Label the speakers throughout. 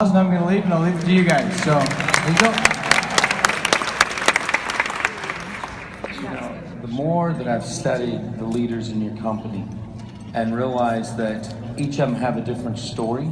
Speaker 1: And I'm going to leave, and I'll leave it to you guys. So, there you go. The more that I've studied the leaders in your company and realized that each of them have a different story,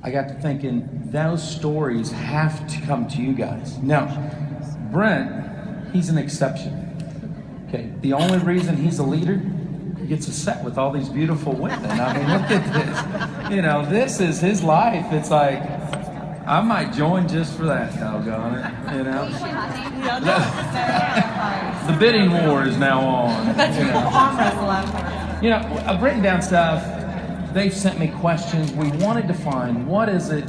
Speaker 1: I got to thinking those stories have to come to you guys. Now, Brent, he's an exception. Okay, the only reason he's a leader, he gets a set with all these beautiful women. I mean, look at this. You know, this is his life. It's like, I might join just for that, doggone it, you know. The bidding war is now on. You know, I've written down stuff. They've sent me questions. We wanted to find what is it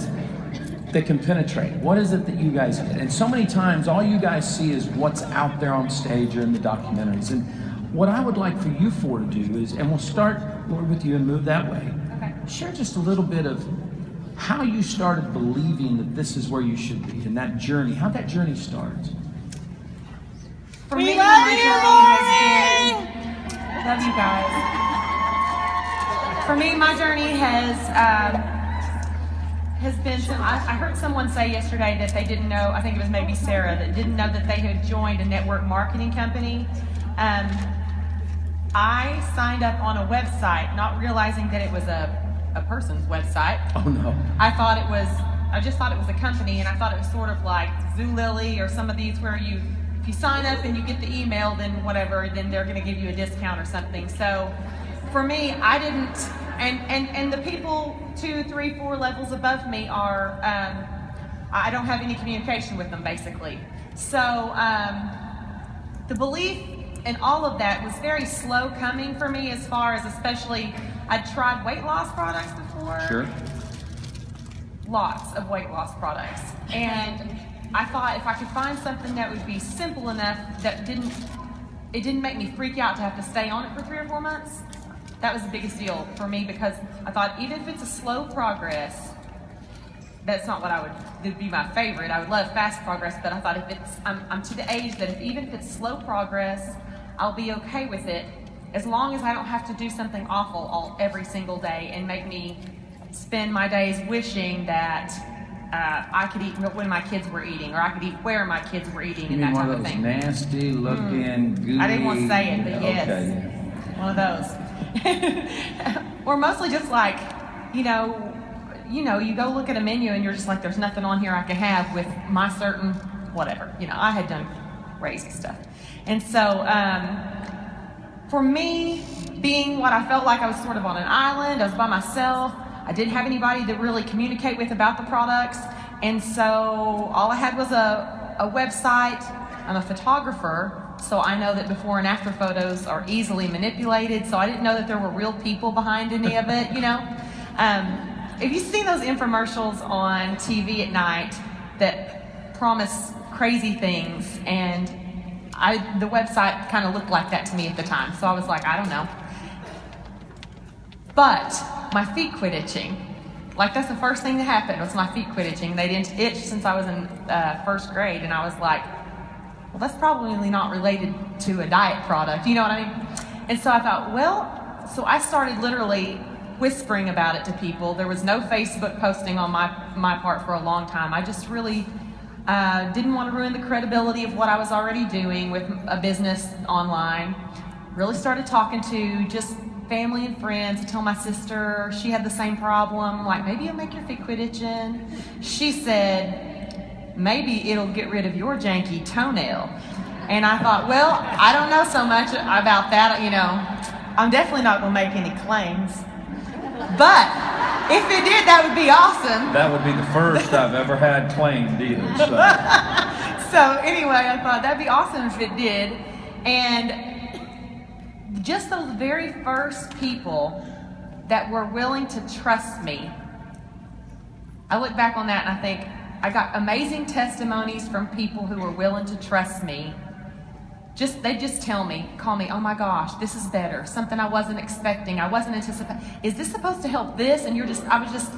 Speaker 1: that can penetrate? What is it that you guys get? And so many times, all you guys see is what's out there on stage or in the documentaries. And what I would like for you four to do is, and we'll start, Lord, with you and move that way. Okay. Share just a little bit of how you started believing that this is where you should be, and that journey, how that journey starts.
Speaker 2: For me, my journey has been, love you guys. For me, my journey has been, I heard someone say yesterday that they didn't know, I think it was maybe Sarah, that didn't know that they had joined a network marketing company. I signed up on a website, not realizing that it was a person's website.
Speaker 1: Oh no.
Speaker 2: I just thought it was a company, and I thought it was sort of like Zulily or some of these where if you sign up and you get the email, then whatever, then they're going to give you a discount or something. So for me, I didn't, and the people 2, 3, 4 levels above me are, I don't have any communication with them basically. So the belief in all of that was very slow coming for me, as far as, especially, I'd tried weight loss products before. Sure. Lots of weight loss products. And I thought if I could find something that would be simple enough that it didn't make me freak out to have to stay on it for 3 or 4 months, that was the biggest deal for me, because I thought even if it's a slow progress, that's not what it'd be my favorite. I would love fast progress, but I thought if I'm to the age that even if it's slow progress, I'll be okay with it, as long as I don't have to do something awful every single day and make me spend my days wishing that I could eat when my kids were eating, or I could eat where my kids were eating, and that type of thing.
Speaker 1: Nasty looking, gooey.
Speaker 2: I didn't want to say it, but yes, okay. One of those. Or mostly just like, you go look at a menu and you're just like, there's nothing on here I can have with my certain whatever. I had done crazy stuff. And so for me, being what I felt like I was sort of on an island, I was by myself, I didn't have anybody to really communicate with about the products, and so all I had was a website. I'm a photographer, so I know that before and after photos are easily manipulated, so I didn't know that there were real people behind any of it, If you've seen those infomercials on TV at night that promise crazy things, and the website kind of looked like that to me at the time, so I was like, I don't know. But my feet quit itching. Like, that's the first thing that happened, was my feet quit itching. They didn't itch since I was in 1st grade, and I was like, well, that's probably not related to a diet product, you know what I mean? And so I thought, so I started literally whispering about it to people. There was no Facebook posting on my part for a long time. I just really didn't want to ruin the credibility of what I was already doing with a business online. Really started talking to just family and friends. I told my sister, she had the same problem, like, maybe it'll make your feet quit itching. She said, maybe it'll get rid of your janky toenail. And I thought, well, I don't know so much about that, I'm definitely not going to make any claims. But if it did, that would be awesome.
Speaker 1: That would be the first I've ever had claimed either.
Speaker 2: So anyway, I thought that'd be awesome if it did. And just those very first people that were willing to trust me, I look back on that and I think I got amazing testimonies from people who were willing to trust me. They just call me, oh my gosh, this is better. Something I wasn't expecting, I wasn't anticipating. Is this supposed to help this? And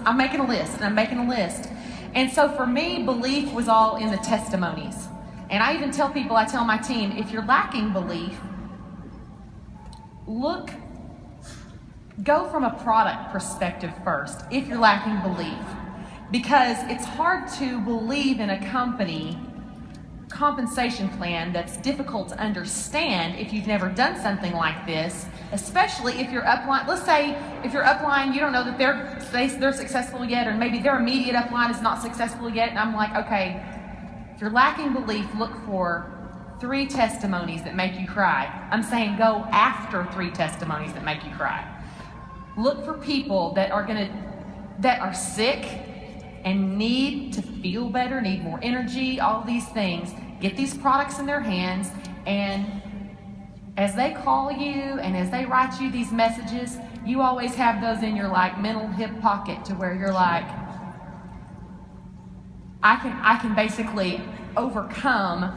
Speaker 2: I'm making a list, and I'm making a list. And so for me, belief was all in the testimonies. And I even tell people, I tell my team, if you're lacking belief, go from a product perspective first, if you're lacking belief. because it's hard to believe in a company compensation plan that's difficult to understand if you've never done something like this, especially if your upline, let's say if your upline, you don't know that they're successful yet, or maybe their immediate upline is not successful yet, and I'm like, okay, if you're lacking belief, look for 3 testimonies that make you cry. I'm saying go after 3 testimonies that make you cry. Look for people that are sick and need to feel better, need more energy, all these things. Get these products in their hands, and as they call you and as they write you these messages, you always have those in your like mental hip pocket to where you're like, I can basically overcome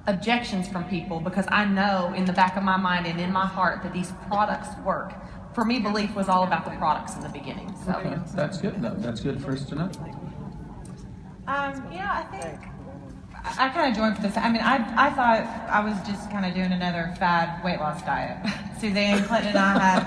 Speaker 2: objections from people because I know in the back of my mind and in my heart that these products work. For me, belief was all about the products in the beginning. So.
Speaker 1: Okay, that's good. No, that's good for us to know.
Speaker 3: I think I kind of joined for this. I mean, I thought I was just kind of doing another fad weight loss diet. Suzanne, Clinton, and I had,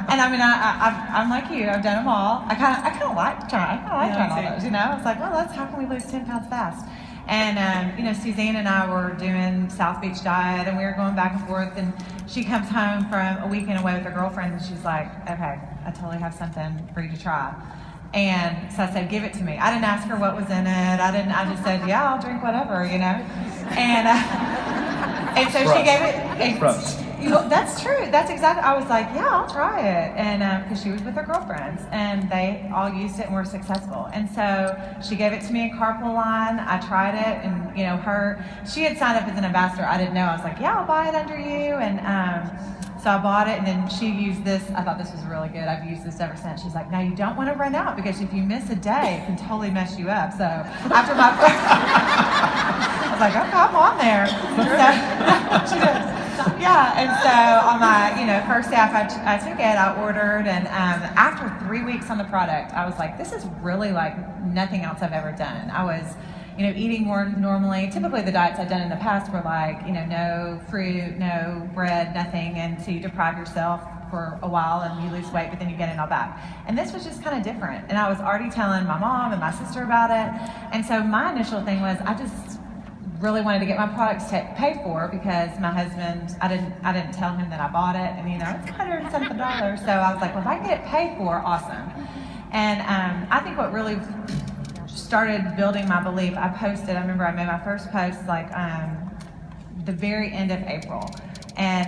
Speaker 3: and I mean, I'm like you. I've done them all. I kind of like trying. All those. You know, I was like, well, how can we lose 10 pounds fast? And Suzanne and I were doing South Beach diet, and we were going back and forth. And she comes home from a weekend away with her girlfriend, and she's like, "Okay, I totally have something for you to try." And so I said, "Give it to me." I didn't ask her what was in it. I just said, "Yeah, I'll drink whatever," you know. And so she gave it. That's true. That's exactly. I was like, "Yeah, I'll try it," and because she was with her girlfriends, and they all used it and were successful. And so she gave it to me in carpool line. I tried it, and she had signed up as an ambassador. I didn't know. I was like, "Yeah, I'll buy it under you," and so I bought it, and then she used this. I thought this was really good. I've used this ever since. She's like, "Now you don't want to run out because if you miss a day, it can totally mess you up." So after my first, I was like, "Okay, I'm on there." So she does. Yeah, and so on my first day I took it, I ordered, and after 3 weeks on the product, I was like, this is really like nothing else I've ever done. I was eating more normally. Typically the diets I'd done in the past were like, no fruit, no bread, nothing, and so you deprive yourself for a while and you lose weight, but then you get it all back. And this was just kind of different, and I was already telling my mom and my sister about it, and so my initial thing was I just really wanted to get my products paid for because my husband, I didn't tell him that I bought it, and it's $100 and something. So I was like, well, if I can get it paid for, awesome. And I think what really started building my belief, I remember I made my first post like the very end of April, and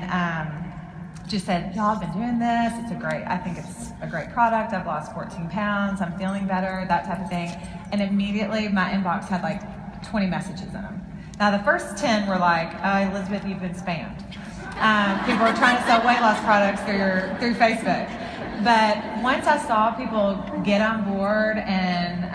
Speaker 3: just said, y'all have been doing this, I think it's a great product, I've lost 14 pounds, I'm feeling better, that type of thing. And immediately my inbox had like 20 messages in them. Now the first 10 were like, Elizabeth, you've been spammed. People were trying to sell weight loss products through Facebook. But once I saw people get on board and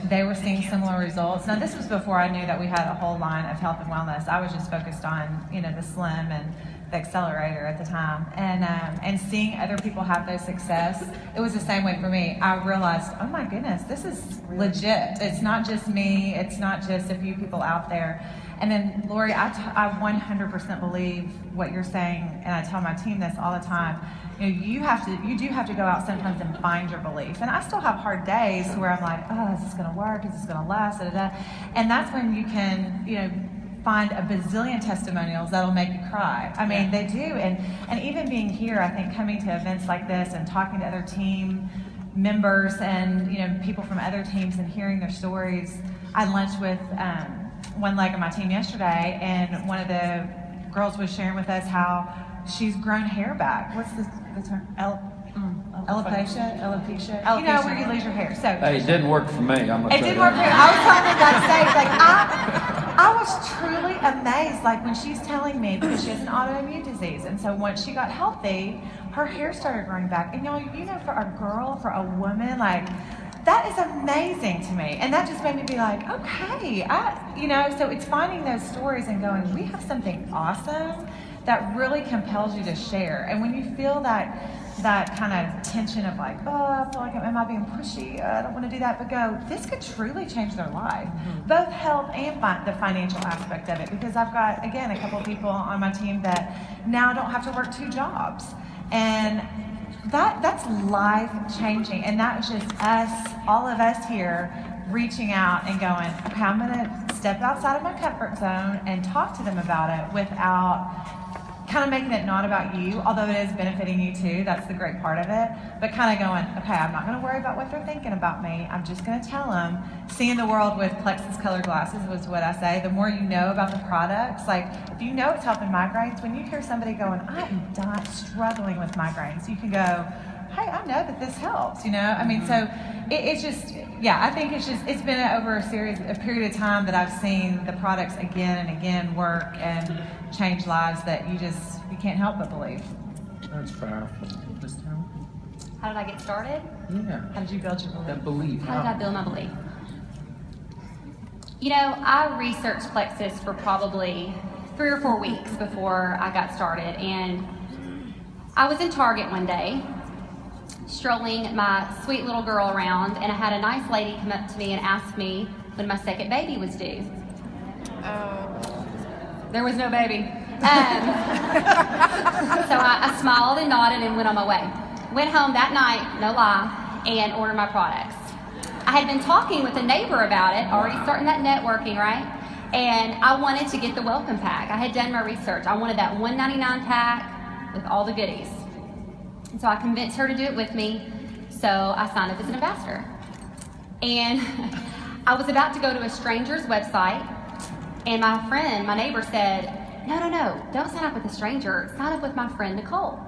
Speaker 3: they were seeing similar results. Now this was before I knew that we had a whole line of health and wellness. I was just focused on, the Slim and the Accelerator at the time. And seeing other people have those success, it was the same way for me. I realized, oh my goodness, this is legit. It's not just me. It's not just a few people out there. And then, Lori, I 100% believe what you're saying, and I tell my team this all the time. You do have to go out sometimes and find your belief. And I still have hard days where I'm like, oh, is this going to work? Is this going to last? Da, da, da. And that's when you can, find a bazillion testimonials that'll make you cry. I mean, they do. And even being here, I think coming to events like this and talking to other team members and people from other teams and hearing their stories. I lunched with one leg of my team yesterday, and one of the girls was sharing with us how she's grown hair back. What's the term? Alopecia? Where you lose your hair. So
Speaker 1: hey, it didn't work for me.
Speaker 3: It didn't work for me. I was telling the guy, I was truly amazed, like when she's telling me, because she has an autoimmune disease, and so once she got healthy, her hair started growing back. And for a girl, for a woman, like that is amazing to me. And that just made me be like, okay, so it's finding those stories and going, we have something awesome that really compels you to share. And when you feel that kind of tension of like, oh, I feel like am I being pushy? I don't want to do that, but go, this could truly change their life, both health and the financial aspect of it. Because I've got, again, a couple of people on my team that now don't have to work 2 jobs. And that's life changing. And that was just us, all of us here, reaching out and going, okay, I'm gonna step outside of my comfort zone and talk to them about it without kind of making it not about you, although it is benefiting you too. That's the great part of it. But kind of going, okay, I'm not going to worry about what they're thinking about me. I'm just going to tell them. Seeing the world with Plexus colored glasses was what I say. The more you know about the products, like if you know it's helping migraines, when you hear somebody going, I am not struggling with migraines, you can go, hey, I know that this helps, you know? I mean, so it's just, yeah, I think it's been over a period of time that I've seen the products again and again work and change lives that you can't help but believe.
Speaker 1: That's powerful. Miss Town?
Speaker 4: How did I get started?
Speaker 1: Yeah.
Speaker 3: How did you build your belief?
Speaker 1: That belief.
Speaker 4: How did I build my belief? You know, I researched Plexus for probably 3 or 4 weeks before I got started, and I was in Target one day, strolling my sweet little girl around, and I had a nice lady come up to me and ask me when my second baby was due. There was no baby. So I smiled and nodded and went on my way. Went home that night, no lie, and ordered my products. I had been talking with a neighbor about it, already starting that networking, right? And I wanted to get the welcome pack. I had done my research. I wanted that $1.99 pack with all the goodies. And so I convinced her to do it with me, so I signed up as an ambassador. And I was about to go to a stranger's website, and my neighbor said, no, don't sign up with a stranger, sign up with my friend Nicole.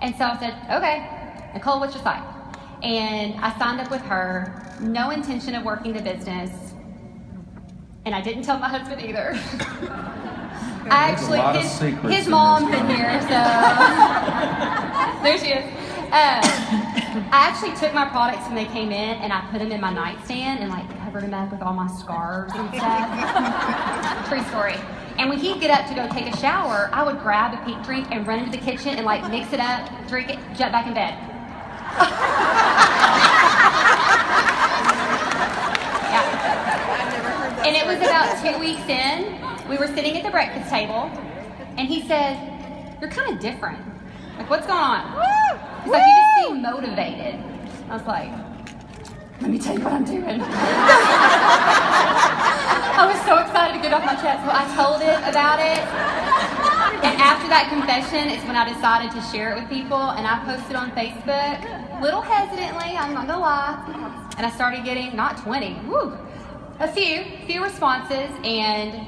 Speaker 4: And so I said, okay, Nicole, what's your site? And I signed up with her, no intention of working the business, and I didn't tell my husband either. His mom's in here, so there she is. I actually took my products when they came in and I put them in my nightstand and like covered them up with all my scarves and stuff. True story. And when he'd get up to go take a shower, I would grab a pink drink and run into the kitchen and like mix it up, drink it, jump back in bed. Yeah. And it was about 2 weeks in, we were sitting at the breakfast table, and he said, you're kind of different. Like, what's going on? He's like, you just seem motivated. I was like, let me tell you what I'm doing. I was so excited to get off my chest. So I told it about it. And after that confession is when I decided to share it with people. And I posted on Facebook, little hesitantly, I'm not gonna lie. And I started getting, not 20, a few responses, and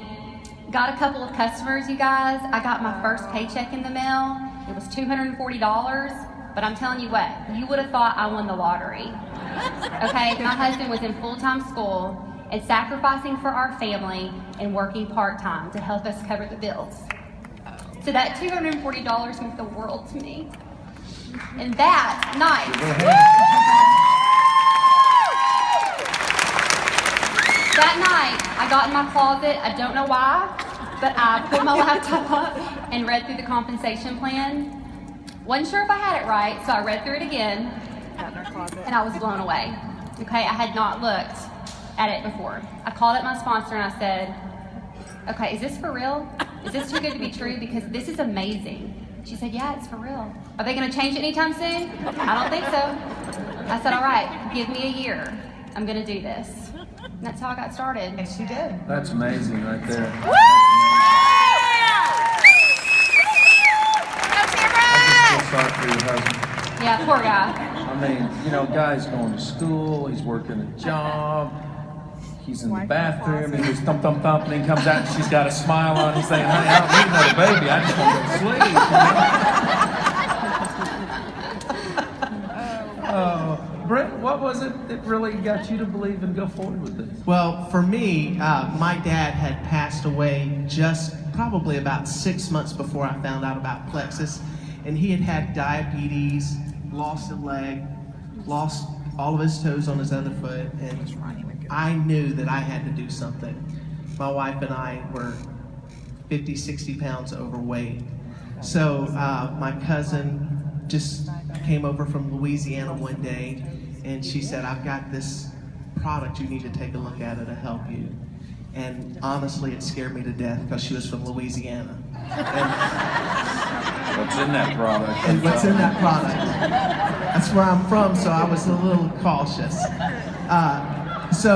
Speaker 4: got a couple of customers, you guys. I got my first paycheck in the mail. It was $240. But I'm telling you what, you would have thought I won the lottery. Okay, my husband was in full-time school and sacrificing for our family and working part-time to help us cover the bills. So that $240 meant the world to me. And that night, I got in my closet, I don't know why, but I put my laptop up and read through the compensation plan. Wasn't sure if I had it right, so I read through it again, and I was blown away. Okay, I had not looked at it before. I called up my sponsor and I said, okay, is this for real? Is this too good to be true? Because this is amazing. She said, yeah, it's for real. Are they gonna change it anytime soon? I don't think so. I said, all right, give me a year. I'm gonna do this. And that's how I got started.
Speaker 3: And she did.
Speaker 1: That's amazing right there. Sorry for your husband.
Speaker 4: Yeah, poor guy.
Speaker 1: I mean, you know, guy's going to school, he's working a job, he's in the bathroom, and he's thump, thump, thump, and he comes out and she's got a smile on, he's saying, honey, I don't need another baby, I just want to sleep. Oh, Brent, what was it that really got you to believe and go forward with this?
Speaker 5: Well, for me, my dad had passed away just probably about 6 months before I found out about Plexus. And he had had diabetes, lost a leg, lost all of his toes on his other foot, and I knew that I had to do something. My wife and I were 50, 60 pounds overweight. So my cousin just came over from Louisiana one day, and she said, I've got this product, you need to take a look at it to help you. And honestly, it scared me to death because she was from Louisiana.
Speaker 1: What's in that product?
Speaker 5: And what's in that product. That's where I'm from, so I was a little cautious. So.